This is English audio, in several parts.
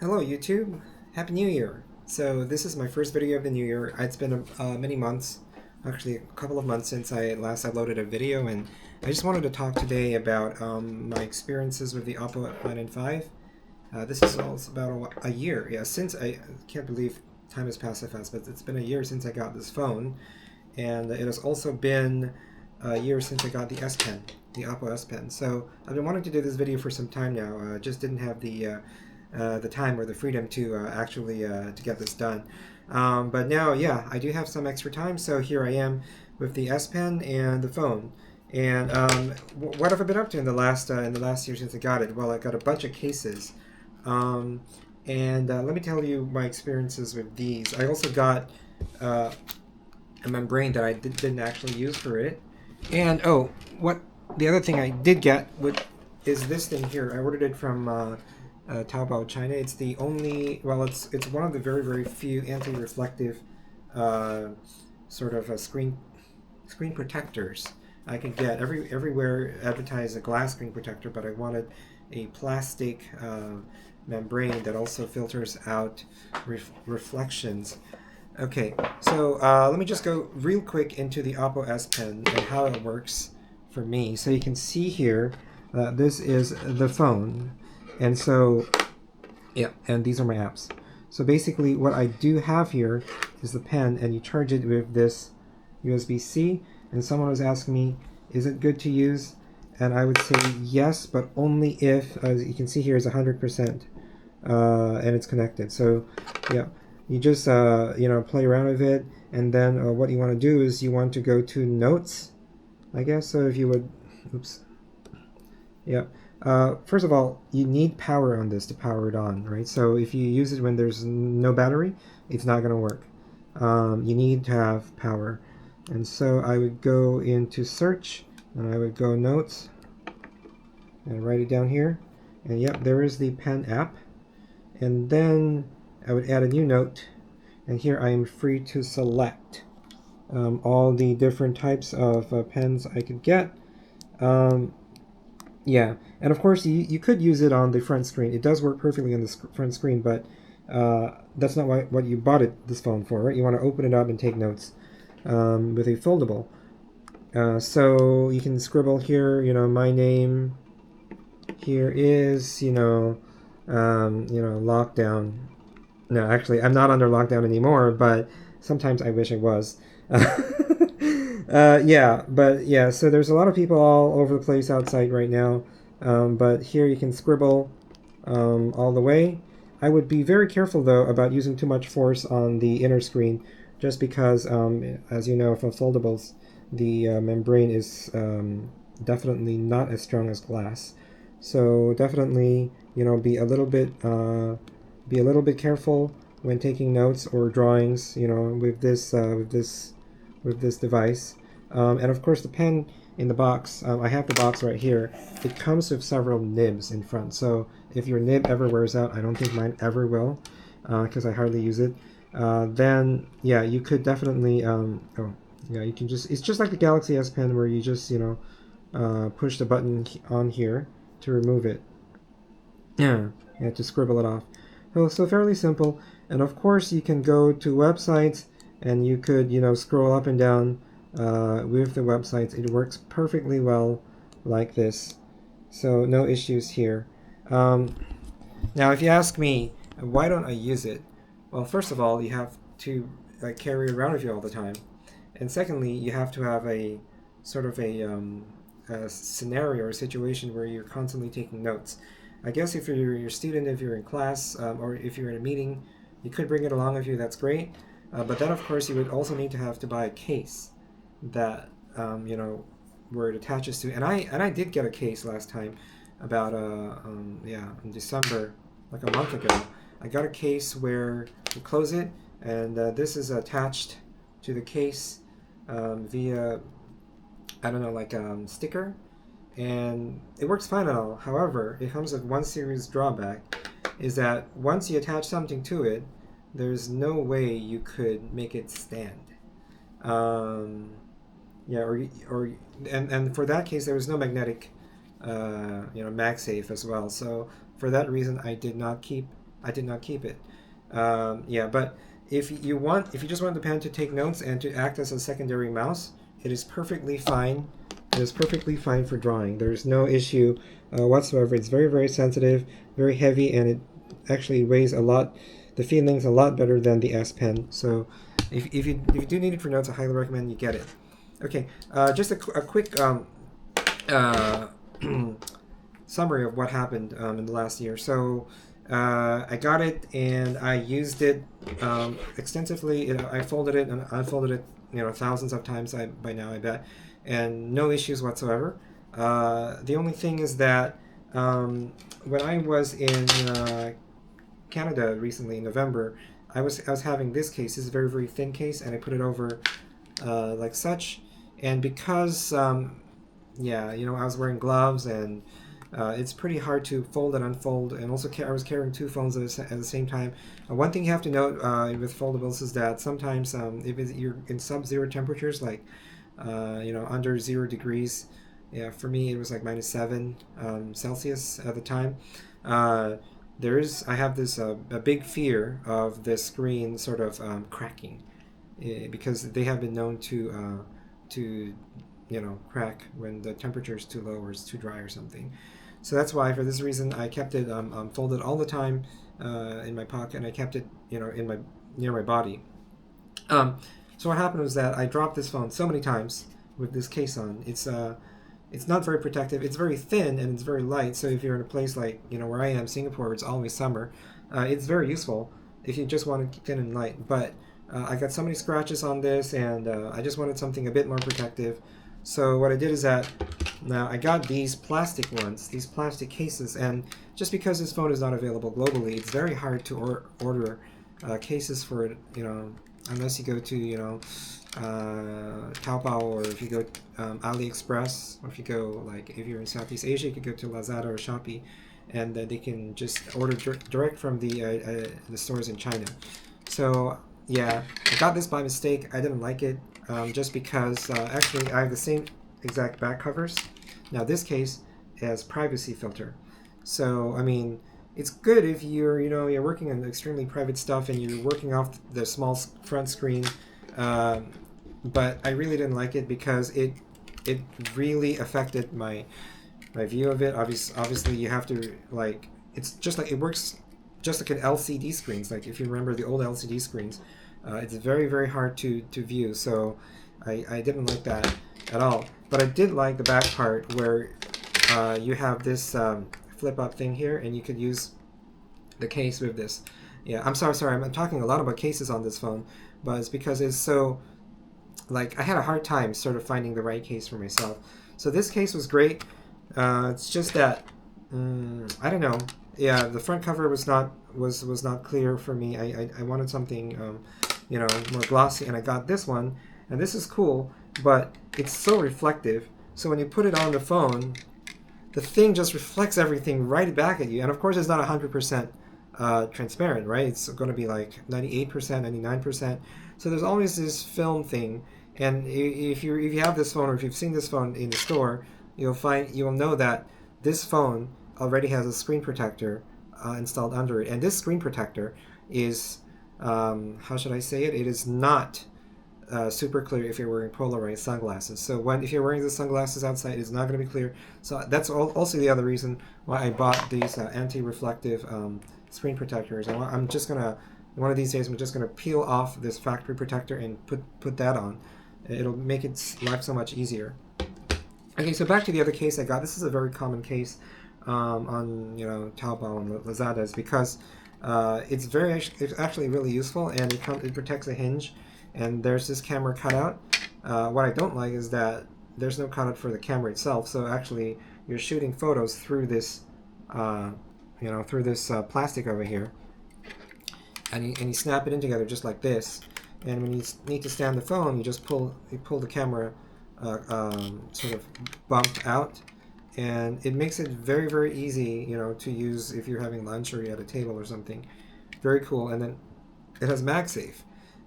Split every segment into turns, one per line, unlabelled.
Hello YouTube, Happy New Year! So this is my first video of the new year. It's been many months, actually a couple of months since I last uploaded a video, and I just wanted to talk today about my experiences with the Oppo Pen 5. This is all about a year, yeah, since I can't believe time has passed so fast, but it's been a year since I got this phone, and it has also been a year since I got the S Pen, the Oppo S Pen. So I've been wanting to do this video for some time now. Just didn't have the time or the freedom to actually to get this done. But now, yeah, I do have some extra time, so here I am with the S Pen and the phone. And what have I been up to in the last year since I got it? Well, I got a bunch of cases. Um, and let me tell you my experiences with these. I also got a membrane that I didn't actually use for it. And oh, what the other thing I did get is this thing here. I ordered it from Taobao, China. It's the only, well, it's one of the very few anti-reflective sort of screen protectors I could get. Everywhere advertised a glass screen protector, but I wanted a plastic membrane that also filters out reflections. Okay, so let me just go real quick into the Oppo S Pen and how it works for me. So you can see here, this is the phone. And so, yeah, and these are my apps. So basically what I do have here is the pen, and you charge it with this USB-C. And someone was asking me, is it good to use? And I would say yes, but only if, as you can see here, is 100%, and it's connected. So, yeah, you just, play around with it. And then what you want to do is you want to go to Notes, I guess. So if you would, oops, yeah. First of all, you need power on this to power it on, right? So if you use it when there's no battery, it's not going to work. You need to have power. And so I would go into search, and I would go Notes, and write it down here. And yep, there is the Pen app. And then I would add a new note, and here I am free to select all the different types of pens I could get. Yeah, and of course you could use it on the front screen. It does work perfectly on the front screen, but that's not what you bought this phone for, right? You want to open it up and take notes with a foldable. So you can scribble here, my name here is, lockdown. No, actually, I'm not under lockdown anymore, but sometimes I wish I was. Yeah, so there's a lot of people all over the place outside right now, but here you can scribble all the way. I would be very careful, though, about using too much force on the inner screen, just because, as you know, for foldables, the membrane is definitely not as strong as glass. So definitely, be a little bit careful when taking notes or drawings, with this device. And of course, the pen in the box, I have the box right here. It comes with several nibs in front. So if your nib ever wears out, I don't think mine ever will, because I hardly use it. Then yeah, you could definitely. You can it's just like the Galaxy S Pen, where you just push the button on here to remove it. Yeah, to scribble it off. So fairly simple. And of course, you can go to websites, and you could, scroll up and down with the websites. It works perfectly well like this. So no issues here. Now, if you ask me, why don't I use it? Well, first of all, you have to carry it around with you all the time. And secondly, you have to have a sort of a scenario or situation where you're constantly taking notes. I guess if you're a student, if you're in class, or if you're in a meeting, you could bring it along with you. That's great. But then, of course, you would also need to have to buy a case that where it attaches to. And I did get a case last time, about in December, like a month ago. I got a case where you close it, and this is attached to the case via, I don't know, like sticker, and it works fine and all. However, it comes with one serious drawback, is that once you attach something to it, there's no way you could make it stand. Yeah, and for that case, there was no magnetic, MagSafe as well. So for that reason, I did not keep I did not keep it. Yeah, but if you just want the pen to take notes and to act as a secondary mouse, it is perfectly fine. It is perfectly fine for drawing. There's no issue whatsoever. It's very, very sensitive, very heavy, and it actually weighs a lot. The feeling's a lot better than the S Pen. So if you do need it for notes, I highly recommend you get it. Okay, just a quick summary of what happened in the last year. So I got it and I used it extensively. I folded it and unfolded it, thousands of times by now, I bet, and no issues whatsoever. The only thing is that when I was in Canada recently in November, I was having this case. This is a very, very thin case, and I put it over like such. And because yeah, I was wearing gloves, and it's pretty hard to fold and unfold. And also, I was carrying two phones at the same time. One thing you have to note with foldables is that sometimes if you're in sub-zero temperatures, like under 0 degrees, yeah, for me it was like -7 Celsius at the time. I have this a big fear of the screen sort of cracking, because they have been known to crack when the temperature is too low or it's too dry or something. So that's why, for this reason, I kept it folded all the time in my pocket, and I kept it near my body. So what happened was that I dropped this phone so many times with this case on. It's not very protective. It's very thin and it's very light. So if you're in a place like where I am, Singapore, where it's always summer, it's very useful if you just want to keep thin and light. But I got so many scratches on this, and I just wanted something a bit more protective. So what I did is that now I got these plastic ones, these plastic cases, and just because this phone is not available globally, it's very hard to order cases for it, unless you go to Taobao, or if you go AliExpress, or if you go, if you're in Southeast Asia, you could go to Lazada or Shopee, and they can just order direct from the stores in China. So yeah, I got this by mistake. I didn't like it, just because actually I have the same exact back covers. Now this case has privacy filter, so I mean, it's good if you're working on extremely private stuff and you're working off the small front screen. But I really didn't like it because it really affected my view of it. Obviously, you have to it's just it works just like an LCD screens. Like if you remember the old LCD screens, it's very, very hard to view. So I didn't like that at all. But I did like the back part where you have this flip up thing here, and you could use the case with this. Yeah, I'm sorry, I'm talking a lot about cases on this phone, but it's because it's so, I had a hard time sort of finding the right case for myself. So this case was great. It's just that I don't know. Yeah, the front cover was not clear for me. I wanted something more glossy, and I got this one, and this is cool, but it's so reflective. So when you put it on the phone, the thing just reflects everything right back at you. And of course, it's not 100% transparent, right? It's going to be like 98%, 99%. So there's always this film thing. And if you have this phone, or if you've seen this phone in the store, you'll know that this phone already has a screen protector installed under it. And this screen protector is, how should I say it? It is not super clear if you're wearing polarized sunglasses. So if you're wearing the sunglasses outside, it's not going to be clear. So that's also the other reason why I bought these anti-reflective screen protectors. I'm just gonna, one of these days, I'm just gonna peel off this factory protector and put that on. It'll make life so much easier. Okay, so back to the other case I got. This is a very common case on Taobao and Lazada, because it's actually really useful, and it protects a hinge. And there's this camera cutout. What I don't like is that there's no cutout for the camera itself. So actually, you're shooting photos through this, plastic over here, and you snap it in together just like this. And when you need to stand the phone, you just pull the camera sort of bumped out, and it makes it very, very easy, to use if you're having lunch or you're at a table or something. Very cool. And then it has MagSafe.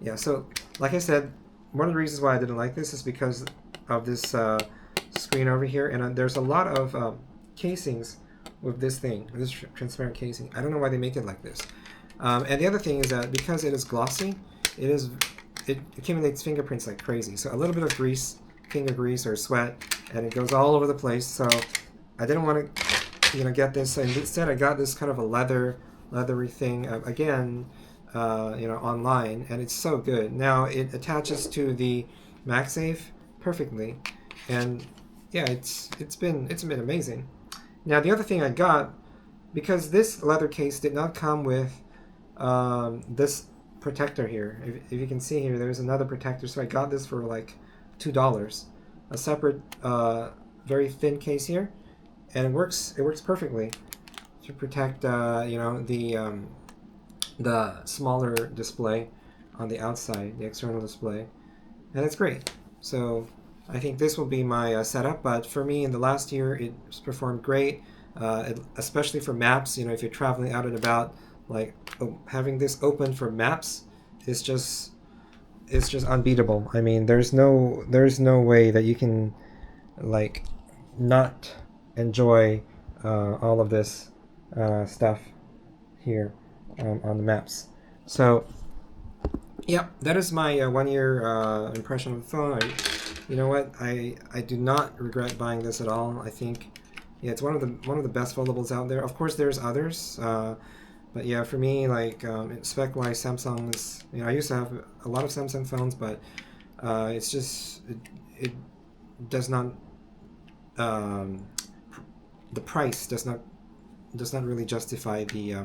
Yeah, so like I said, one of the reasons why I didn't like this is because of this screen over here, and there's a lot of casings with this thing, with this transparent casing. I don't know why they make it like this. And the other thing is that because it is glossy, it accumulates fingerprints like crazy. So a little bit of grease, finger grease or sweat, and it goes all over the place. So I didn't want to, get this. And instead, I got this kind of a leathery thing again, online, and it's so good. Now it attaches to the MagSafe perfectly, and yeah, it's been amazing. Now the other thing I got, because this leather case did not come with this protector here. If you can see here, there's another protector, so I got this for like $2. A separate, very thin case here, and it works perfectly to protect the smaller display on the outside, the external display, and it's great. So I think this will be my setup, but for me in the last year it's performed great, especially for maps. If you're traveling out and about, like having this open for maps is just unbeatable. I mean, there's no way that you can like not enjoy all of this stuff here on the maps. So yeah, that is my 1 year impression of the phone. You know what? I do not regret buying this at all. I think, yeah, it's one of the best foldables out there. Of course, there's others, but yeah, for me, like spec-wise, Samsung is. I used to have a lot of Samsung phones, but it's just it does not. The price does not really justify the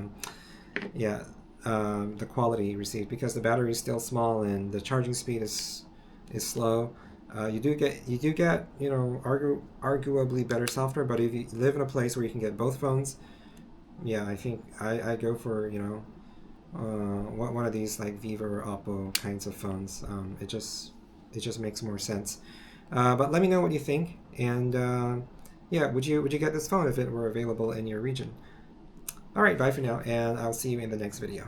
the quality received, because the battery is still small and the charging speed is slow. You do get arguably better software, but if you live in a place where you can get both phones, yeah, I think I go for one of these like Vivo or Oppo kinds of phones. It just makes more sense. But let me know what you think, and yeah, would you get this phone if it were available in your region? All right, bye for now, and I'll see you in the next video.